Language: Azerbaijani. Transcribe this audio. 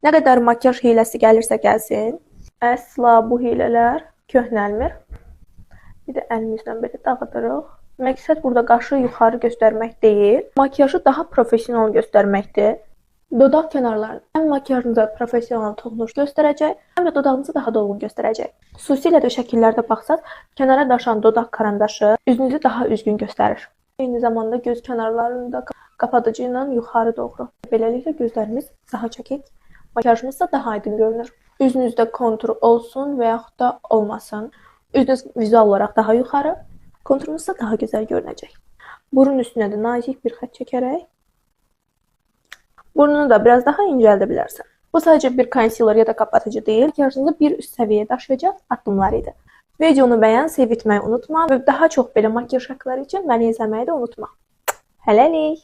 Nə qədər makyaj hiləsi gəlirsə gəlsin, əsla bu hilələr köhnəlmir. Bir də əlimizlə belə dağıdırıq. Məqsəd burada qaşı yuxarı göstərmək deyil, makyajı daha professional göstərməkdir. Dodaq kənarlarında həm makyajınıza professional toxunuş göstərəcək, həm də dodağınızı daha dolğun göstərəcək. Xüsusilə də şəkillərdə baxsaq, kənara daşan dodaq karandaşı üzünüzü daha üzgün göstərir. Eyni zamanda göz kənarlarını da qapadıcı ilə yuxarı doğru. Beləliklə gözlərimiz daha çəkik, makyajımız da daha aydın görünür. Üzünüzdə kontur olsun və yaxud da olmasın. Üzünüz vizual olaraq daha yuxarı, konturunuz da daha gözəl görünəcək. Burun üstünə də nazik bir xətt çəkərək burnunu da biraz daha incəldə bilərsən. Bu sadəcə bir konsiler ya da qapatıcı deyil, makyajınızı bir üst səviyyəyə daşıyacaq addımlar idi. Videonu bəyən, sevib etməyi unutma və daha çox belə makyaj haqqları üçün məni izləməyi də unutma. Hələlik!